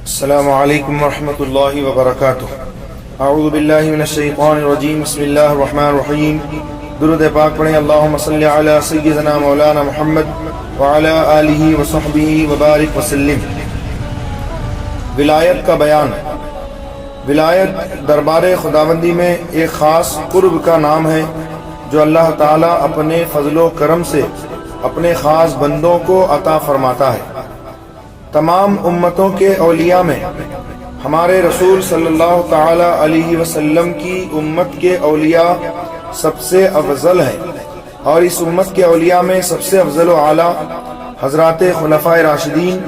السلام علیکم ورحمۃ اللہ وبرکاتہ۔ اعوذ باللہ من الشیطان الرجیم، بسم اللہ الرحمن الرحیم۔ درود پاک پڑھیں، اللہم صلی علی سیدنا مولانا محمد وعلی آلہ وصحبہ وبارک وسلم۔ ولایت کا بیان۔ ولایت دربار خداوندی میں ایک خاص قرب کا نام ہے جو اللہ تعالیٰ اپنے فضل و کرم سے اپنے خاص بندوں کو عطا فرماتا ہے۔ تمام امتوں کے اولیاء میں ہمارے رسول صلی اللہ تعالی علیہ وسلم کی امت کے اولیاء سب سے افضل ہیں، اور اس امت کے اولیاء میں سب سے افضل و اعلیٰ حضرات خلفائے راشدین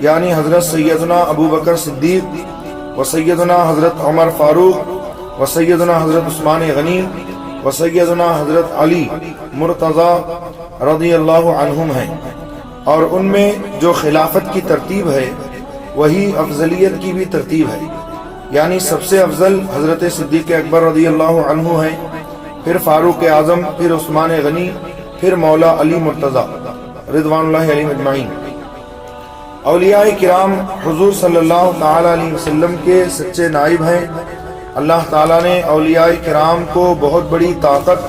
یعنی حضرت سیدنا ابو بکر صدیق و سیدنا حضرت عمر فاروق و سیدنا حضرت عثمان غنی و سیدنا حضرت علی مرتضی رضی اللہ عنہم ہیں، اور ان میں جو خلافت کی ترتیب ہے وہی افضلیت کی بھی ترتیب ہے، یعنی سب سے افضل حضرت صدیق اکبر رضی اللہ عنہ ہیں، پھر فاروق اعظم، پھر عثمان غنی، پھر مولا علی مرتضی رضوان اللہ علیہ اجمعین۔ اولیاء کرام حضور صلی اللہ تعالی علیہ وسلم کے سچے نائب ہیں۔ اللہ تعالیٰ نے اولیاء کرام کو بہت بڑی طاقت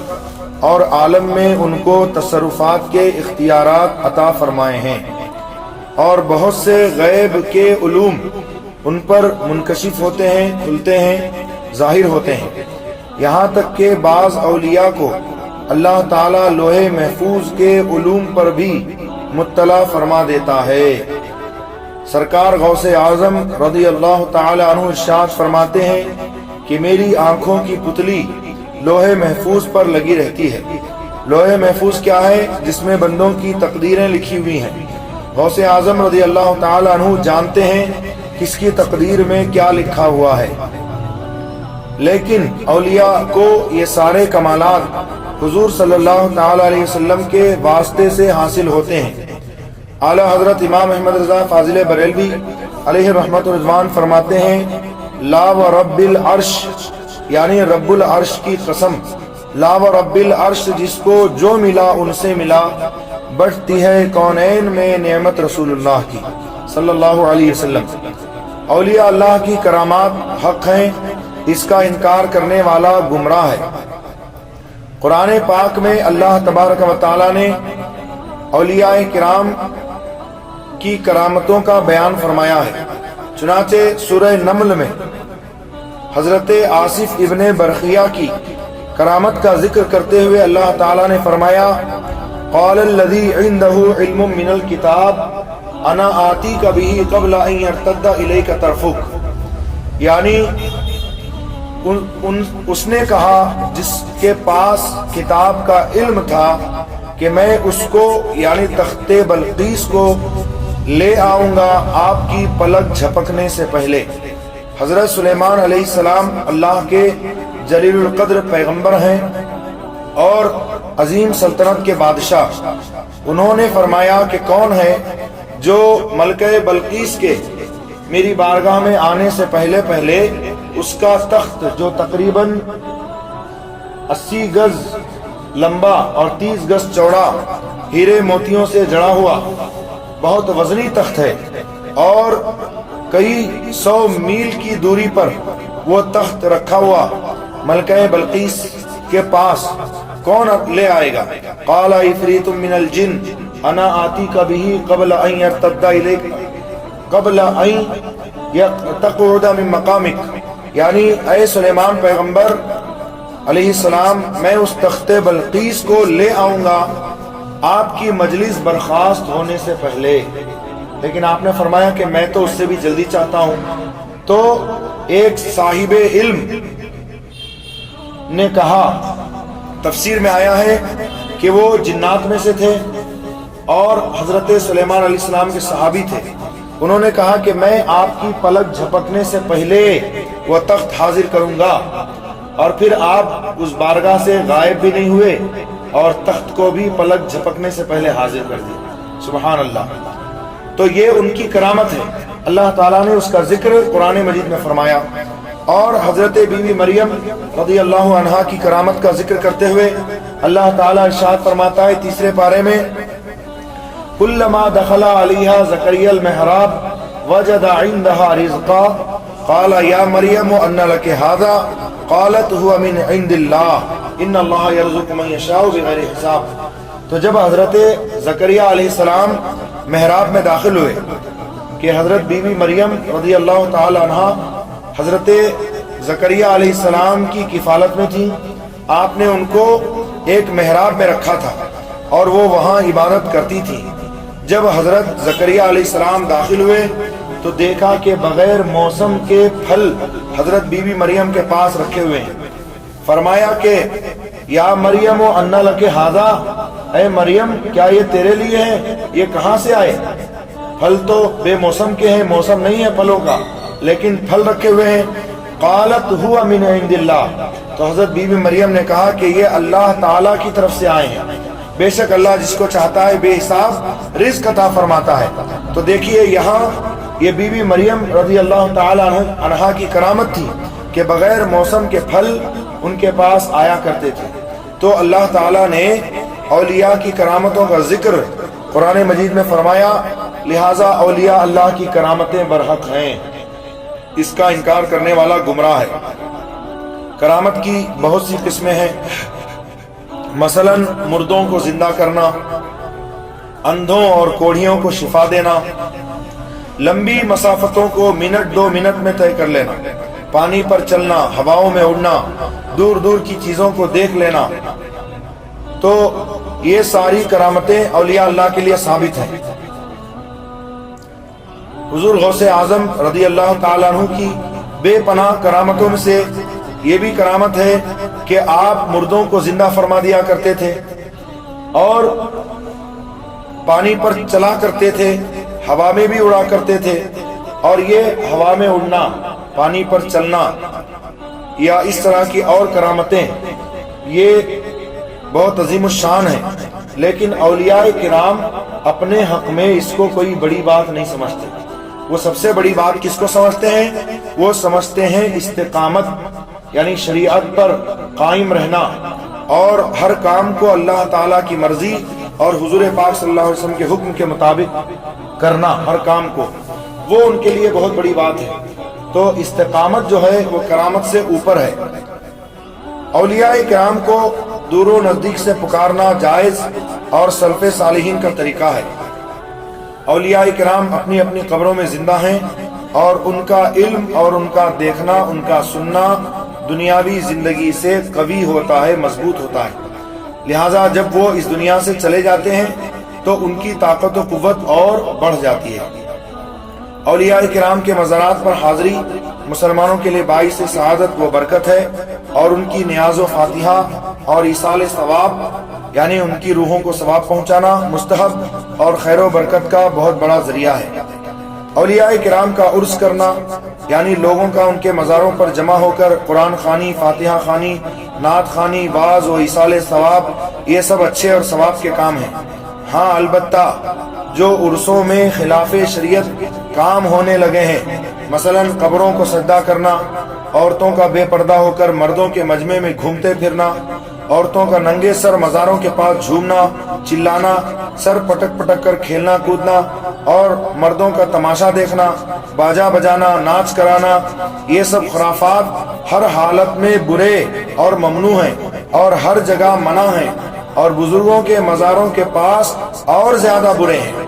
اور عالم میں ان کو تصرفات کے اختیارات عطا فرمائے ہیں، اور بہت سے غیب کے علوم ان پر منکشف ہوتے ہیں، کھلتے ہیں، ظاہر ہوتے ہیں، یہاں تک کہ بعض اولیاء کو اللہ تعالیٰ لوح محفوظ کے علوم پر بھی مطلع فرما دیتا ہے۔ سرکار غوث اعظم رضی اللہ تعالی عنہ ارشاد فرماتے ہیں کہ میری آنکھوں کی پتلی لوح محفوظ پر لگی رہتی ہے۔ لوح محفوظ کیا ہے؟ جس میں بندوں کی تقدیریں لکھی ہوئی ہیں۔ غوث اعظم رضی اللہ تعالی عنہ جانتے ہیں کس کی تقدیر میں کیا لکھا ہوا ہے، لیکن اولیاء کو یہ سارے کمالات حضور صلی اللہ تعالی علیہ وسلم کے واسطے سے حاصل ہوتے ہیں۔ اعلی حضرت امام احمد رضا فاضل بریلوی علیہ رحمت و رضوان فرماتے ہیں، لا و رب العرش، یعنی رب العرش کی قسم، لا و رب العرش، جس کو جو ملا ان سے ملا، بڑھتی ہے کونین میں نعمت رسول اللہ کی صلی اللہ علیہ وسلم۔ اولیاء اللہ کی کرامات حق ہیں، اس کا انکار کرنے والا گمراہ ہے۔ قرآن پاک میں اللہ تبارک و تعالی نے اولیاء کرام کی کرامتوں کا بیان فرمایا ہے۔ چنانچہ سورہ نمل میں حضرت آصف ابن برخیہ کی کرامت کا ذکر کرتے ہوئے اللہ تعالیٰ نے فرمایا، قال الذی عنده علم من الکتاب انا آتیک بہ قبل ان یرتد الیک طرفک، یعنی اس نے کہا جس کے پاس کتاب کا علم تھا کہ میں اس کو یعنی تخت بلقیس کو لے آؤں گا آپ کی پلک جھپکنے سے پہلے۔ حضرت سلیمان علیہ السلام اللہ کے جلیل القدر پیغمبر ہیں اور عظیم سلطنت کے بادشاہ۔ انہوں نے فرمایا کہ کون ہے جو ملکہ بلقیس کے میری بارگاہ میں آنے سے پہلے پہلے اس کا تخت جو تقریباً 80 گز لمبا اور 30 گز چوڑا ہیرے موتیوں سے جڑا ہوا بہت وزنی تخت ہے، اور کئی 100 میل کی دوری پر وہ تخت رکھا ہوا ملکہ بلقیس کے پاس کون لے آئے گا؟ قال عفریت من الجن انا آتیک بہ قبل ان یرتد الیک قبل ان تقعد من مقامک، یعنی اے سلیمان پیغمبر علیہ السلام، میں اس تخت بلقیس کو لے آؤں گا آپ کی مجلس برخاست ہونے سے پہلے، لیکن آپ نے فرمایا کہ میں تو اس سے بھی جلدی چاہتا ہوں۔ تو ایک صاحب علم نے کہا، تفسیر میں آیا ہے کہ وہ جنات میں سے تھے اور حضرت سلیمان علیہ السلام کے صحابی تھے۔ انہوں نے کہا کہ میں آپ کی پلک جھپکنے سے پہلے وہ تخت حاضر کروں گا، اور پھر آپ اس بارگاہ سے غائب بھی نہیں ہوئے اور تخت کو بھی پلک جھپکنے سے پہلے حاضر کر دیا۔ سبحان اللہ۔ تو یہ ان کی کرامت ہے، اللہ تعالیٰ نے اس کا ذکر قرآن مجید میں فرمایا۔ اور حضرت بی بی مریم رضی اللہ عنہا کی کرامت کا ذکر کرتے ہوئے اللہ تعالیٰ ارشاد فرماتا ہے 3 پارے میں، کلما دخل علیہا زکریا المحراب وجد عندها رزقا قال یا مریم ان لک ھذا قالت هو من عند اللہ ان اللہ یرزق من یشاء بغیر حساب۔ تو جب حضرت زکریا علیہ السلام محراب میں داخل ہوئے کہ حضرت بی بی مریم رضی اللہ تعالی عنہ حضرت زکریا علیہ السلام کی کفالت میں تھی، آپ نے ان کو ایک محراب میں رکھا تھا اور وہ وہاں عبادت کرتی تھی۔ جب حضرت زکریا علیہ السلام داخل ہوئے تو دیکھا کہ بغیر موسم کے پھل حضرت بی بی مریم کے پاس رکھے ہوئے ہیں۔ فرمایا کہ یا مریم ان لک ھذا، اے مریم کیا یہ تیرے لیے ہے؟ یہ کہاں سے آئے؟ پھل تو بے موسم کے ہیں، موسم نہیں ہے پھلوں کا، لیکن پھل رکھے ہوئے ہیں۔ قالت هو من عند اللہ، تو حضرت بی بی مریم نے کہا کہ یہ اللہ تعالیٰ کی طرف سے آئے ہیں، بے شک اللہ جس کو چاہتا ہے بے حساب رزق عطا فرماتا ہے۔ تو دیکھیے یہاں یہ بی بی مریم رضی اللہ تعالی عنہا کی کرامت تھی کہ بغیر موسم کے پھل ان کے پاس آیا کرتے تھے۔ تو اللہ تعالیٰ نے اولیاء کی کرامتوں کا ذکر قرآن مجید میں فرمایا، لہٰذا اولیاء اللہ کی کرامتیں برحق ہیں، اس کا انکار کرنے والا گمراہ ہے۔ کرامت کی بہت سی قسمیں ہیں، مثلا مردوں کو زندہ کرنا، اندھوں اور کوڑھیوں کو شفا دینا، لمبی مسافتوں کو منٹ 2 منٹ میں طے کر لینا، پانی پر چلنا، ہواؤں میں اڑنا، دور دور کی چیزوں کو دیکھ لینا۔ تو یہ ساری کرامتیں اولیاء اللہ کے لیے ثابت ہیں۔ حضور غوث اعظم رضی اللہ تعالیٰ عنہ کی بے پناہ کرامتوں میں سے یہ بھی کرامت ہے کہ آپ مردوں کو زندہ فرما دیا کرتے تھے اور پانی پر چلا کرتے تھے، ہوا میں بھی اڑا کرتے تھے۔ اور یہ ہوا میں اڑنا، پانی پر چلنا یا اس طرح کی اور کرامتیں یہ بہت عظیم الشان ہیں، لیکن اولیاء کرام اپنے حق میں اس کو کوئی بڑی بات نہیں سمجھتے۔ وہ سب سے بڑی بات کس کو سمجھتے ہیں؟ وہ سمجھتے ہیں استقامت، یعنی شریعت پر قائم رہنا اور ہر کام کو اللہ تعالیٰ کی مرضی اور حضور پاک صلی اللہ علیہ وسلم کے حکم کے مطابق کرنا، ہر کام کو، وہ ان کے لیے بہت بڑی بات ہے۔ تو استقامت جو ہے وہ کرامت سے اوپر ہے۔ اولیاء کرام کو دور و نزدیک سے پکارنا جائز اور سلف صالحین کا طریقہ ہے۔ اولیاء کرام اپنی اپنی قبروں میں زندہ ہیں اور ان کا علم اور ان کا دیکھنا، ان کا سننا دنیاوی زندگی سے قوی ہوتا ہے، مضبوط ہوتا ہے۔ لہٰذا جب وہ اس دنیا سے چلے جاتے ہیں تو ان کی طاقت و قوت اور بڑھ جاتی ہے۔ اولیاء کرام کے مزارات پر حاضری مسلمانوں کے لیے باعث سعادت و برکت ہے، اور ان کی نیاز و فاتحہ اور ایصال ثواب یعنی ان کی روحوں کو ثواب پہنچانا مستحب اور خیر و برکت کا بہت بڑا ذریعہ ہے۔ اولیاء کرام کا عرس کرنا یعنی لوگوں کا ان کے مزاروں پر جمع ہو کر قرآن خوانی، فاتحہ خوانی، نعت خوانی، واعظ و ایصال ثواب، یہ سب اچھے اور ثواب کے کام ہیں۔ ہاں البتہ جو عرسوں میں خلاف شریعت کام ہونے لگے ہیں، مثلا قبروں کو سجدہ کرنا، عورتوں کا بے پردہ ہو کر مردوں کے مجمع میں گھومتے پھرنا، عورتوں کا ننگے سر مزاروں کے پاس جھومنا، چلانا، سر پٹک پٹک کر کھیلنا کودنا، اور مردوں کا تماشا دیکھنا، باجا بجانا، ناچ کرانا، یہ سب خرافات ہر حالت میں برے اور ممنوع ہیں اور ہر جگہ منع ہیں، اور بزرگوں کے مزاروں کے پاس اور زیادہ برے ہیں۔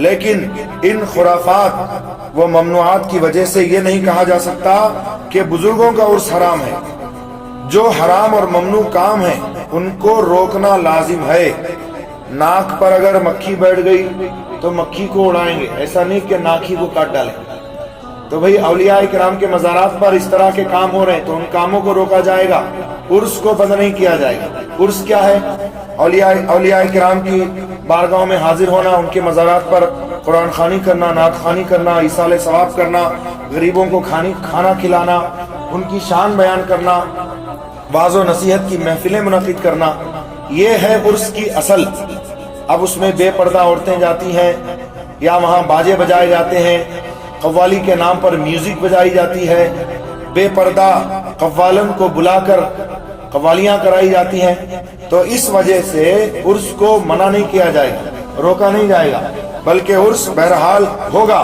لیکن ان خرافات و ممنوعات کی وجہ سے یہ نہیں کہا جا سکتا کہ بزرگوں کا عرس حرام ہے۔ جو حرام اور ممنوع کام ہیں ان کو روکنا لازم ہے۔ ناک پر اگر مکھی بیٹھ گئی تو مکھی کو اڑائیں گے، ایسا نہیں کہ ناک ہی کو کاٹ ڈالیں۔ تو بھئی اولیاء کرام کے مزارات پر اس طرح کے کام ہو رہے ہیں تو ان کاموں کو روکا جائے گا، عرس کو بند نہیں کیا جائے گا۔ عرس کیا ہے؟ اولیاء کرام کی بارگاہوں میں حاضر ہونا، ان کے مزارات پر قرآن خوانی کرنا، نعت خوانی کرنا، ایصال ثواب کرنا، غریبوں کو کھانا کھلانا، ان کی شان بیان کرنا، واعظ و نصیحت کی محفلیں منعقد کرنا، یہ ہے عرس کی اصل۔ اب اس میں بے پردہ عورتیں جاتی ہیں یا وہاں باجے بجائے جاتے ہیں، قوالی کے نام پر میوزک بجائی جاتی ہے، بے پردہ قوالن کو بلا کر قوالیاں کرائی جاتی ہیں۔ تو اس وجہ سے عرس کو منع نہیں کیا جائے گا، روکا نہیں جائے گا، بلکہ عرس بہرحال ہوگا،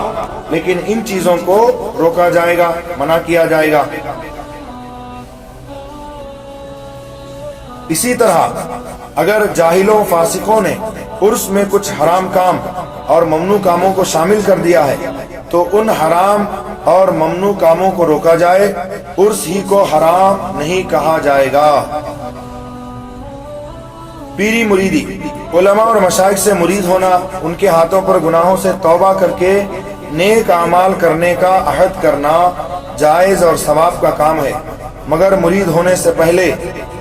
لیکن ان چیزوں کو روکا جائے گا، منع کیا جائے گا۔ اسی طرح اگر جاہلوں فاسقوں نے عرس میں کچھ حرام کام اور ممنوع کاموں کو شامل کر دیا ہے تو ان حرام اور ممنوع کاموں کو روکا جائے، عرس ہی کو حرام نہیں کہا جائے گا۔ پیری مریدی، علماء اور مشائخ سے مرید ہونا، ان کے ہاتھوں پر گناہوں سے توبہ کر کے نیک اعمال کرنے کا عہد کرنا جائز اور ثواب کا کام ہے، مگر مرید ہونے سے پہلے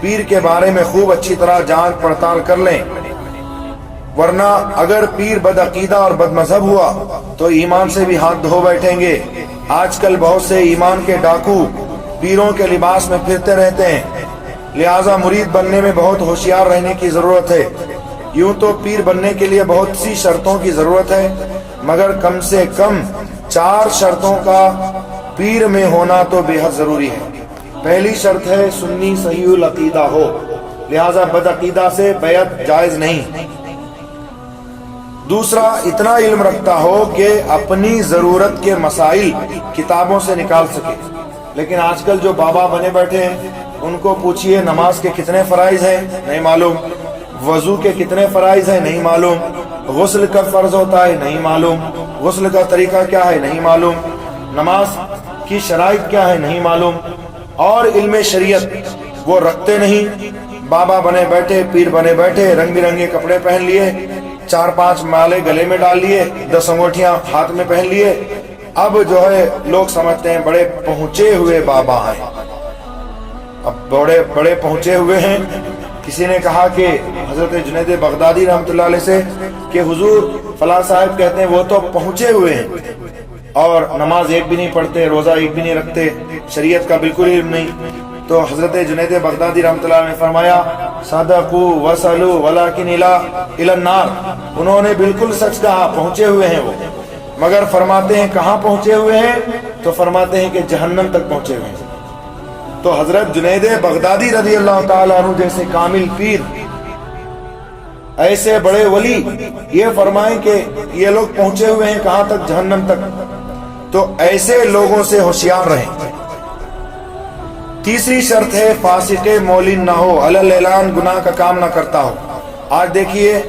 پیر کے بارے میں خوب اچھی طرح جانچ پڑتال کر لیں، ورنہ اگر پیر بد عقیدہ اور بد مذہب ہوا تو ایمان سے بھی ہاتھ دھو بیٹھیں گے۔ آج کل بہت سے ایمان کے ڈاکو پیروں کے لباس میں پھرتے رہتے ہیں، لہٰذا مرید بننے میں بہت ہوشیار رہنے کی ضرورت ہے۔ یوں تو پیر بننے کے لیے بہت سی شرطوں کی ضرورت ہے، مگر کم سے کم 4 شرطوں کا پیر میں ہونا تو بے حد ضروری ہے۔ پہلی شرط ہے سنی صحیح العقیدہ ہو، لہذا بد عقیدہ سے بیعت جائز نہیں۔ دوسرا، اتنا علم رکھتا ہو کہ اپنی ضرورت کے مسائل کتابوں سے نکال سکے۔ لیکن آج کل جو بابا بنے بیٹھے ہیں ان کو پوچھئے نماز کے کتنے فرائض ہیں، نہیں معلوم، وضو کے کتنے فرائض ہیں، نہیں معلوم، غسل کب فرض ہوتا ہے، نہیں معلوم، غسل کا طریقہ کیا ہے، نہیں معلوم، نماز کی شرائط کیا ہے، نہیں معلوم، اور علم شریعت وہ رکھتے نہیں۔ بابا بنے بیٹھے، پیر بنے بیٹھے، رنگ برنگے کپڑے پہن لیے، 4-5 مالے گلے میں ڈال لیے، 10 انگوٹھیاں ہاتھ میں پہن لیے، اب جو ہے لوگ سمجھتے ہیں بڑے پہنچے ہوئے بابا ہیں، اب بڑے پہنچے ہوئے ہیں۔ کسی نے کہا کہ حضرت جنید بغدادی رحمۃ اللہ علیہ سے کہ حضور فلاں صاحب کہتے ہیں وہ تو پہنچے ہوئے ہیں اور نماز ایک بھی نہیں پڑھتے، روزہ ایک بھی نہیں رکھتے، شریعت کا بالکل علم نہیں۔ تو حضرت جنید بغدادی رحمۃ اللہ علیہ نے فرمایا صدقوا وصلوا ولکن الی النار، انہوں نے بالکل سچ کہا، پہنچے ہوئے ہیں وہ، مگر فرماتے ہیں کہاں پہنچے ہوئے ہیں، تو فرماتے ہیں کہ جہنم تک پہنچے ہوئے ہیں۔ تو حضرت جنید بغدادی رضی اللہ تعالیٰ عنہ جیسے کامل پیر، ایسے بڑے ولی یہ فرمائیں کہ یہ لوگ پہنچے ہوئے ہیں کہاں تک، جہنم تک، تو ایسے لوگوں سے ہوشیار رہیں۔ تیسری شرط ہے فاسق مولن نہ ہو، علی اعلان گناہ کا کام نہ کرتا ہو۔ آج دیکھیے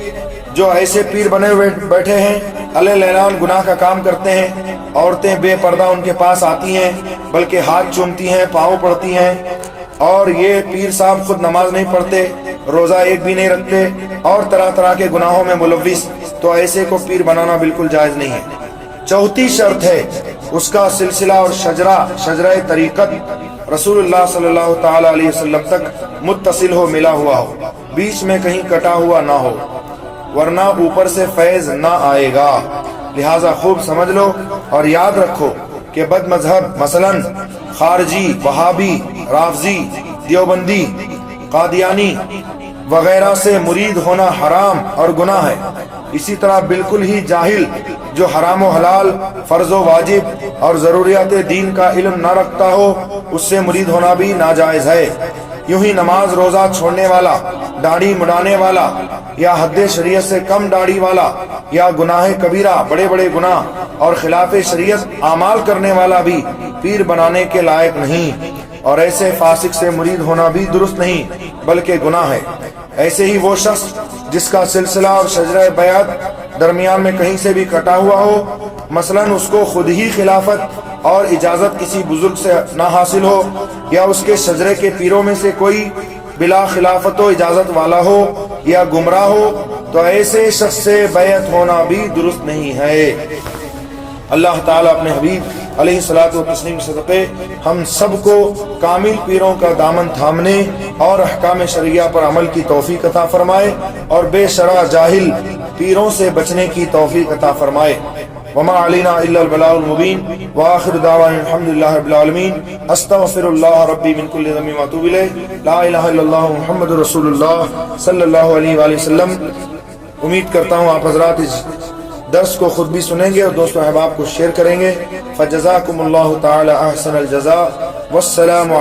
جو ایسے پیر بنے ہوئے بیٹھے ہیں، علی اعلان گناہ کا کام کرتے ہیں، عورتیں بے پردہ ان کے پاس آتی ہیں، بلکہ ہاتھ چومتی ہیں، پاؤں پڑتی ہیں، اور یہ پیر صاحب خود نماز نہیں پڑھتے، روزہ ایک بھی نہیں رکھتے، اور طرح طرح کے گناہوں میں ملوث، تو ایسے کو پیر بنانا بالکل جائز نہیں ہے۔ چوتھی شرط ہے اس کا سلسلہ اور شجرہ طریقت رسول اللہ صلی اللہ تعالی علیہ وسلم تک متصل ہو، ملا ہوا ہو، بیچ میں کہیں کٹا ہوا نہ ہو، ورنہ اوپر سے فیض نہ آئے گا۔ لہٰذا خوب سمجھ لو اور یاد رکھو کہ بد مذہب مثلا خارجی، وہابی، رافضی، دیوبندی، قادیانی وغیرہ سے مرید ہونا حرام اور گناہ ہے۔ اسی طرح بالکل ہی جاہل جو حرام و حلال، فرض و واجب اور ضروریات دین کا علم نہ رکھتا ہو، اس سے مرید ہونا بھی ناجائز ہے۔ یوں ہی نماز روزہ چھوڑنے والا، داڑھی مڈانے والا، یا حد شریعت سے کم داڑھی والا، یا گناہ کبیرہ، بڑے بڑے گناہ اور خلاف شریعت اعمال کرنے والا بھی پیر بنانے کے لائق نہیں، اور ایسے فاسق سے مرید ہونا بھی درست نہیں بلکہ گناہ ہے۔ ایسے ہی وہ شخص جس کا سلسلہ اور شجرہ بیعت درمیان میں کہیں سے بھی کٹا ہوا ہو، مثلا اس کو خود ہی خلافت اور اجازت کسی بزرگ سے نہ حاصل ہو، یا اس کے شجرے کے پیروں میں سے کوئی بلا خلافت و اجازت والا ہو یا گمراہ ہو، تو ایسے شخص سے بیعت ہونا بھی درست نہیں ہے۔ اللہ تعالیٰ اپنے حبیب علیہ الصلوۃ والتسلیم صدقے ہم سب کو کامل پیروں کا دامن تھامنے اور احکام شرعیہ پر عمل کی توفیق عطا فرمائے، اور بے شرع جاہل پیروں سے بچنے کی توفیق عطا فرمائے۔ وما علینا الا البلاغ المبین، وآخر دعوانا الحمدللہ رب العالمین۔ استغفر اللہ ربی من کل ذنب واتوب الیہ، لا الہ الا اللہ محمد رسول اللہ صلی اللہ علیہ وآلہ وسلم۔ امید کرتا ہوں آپ حضرات اس درس کو خود بھی سنیں گے اور دوستوں احباب کو شیئر کریں گے۔ فجزاکم اللہ تعالی احسن الجزاء، والسلام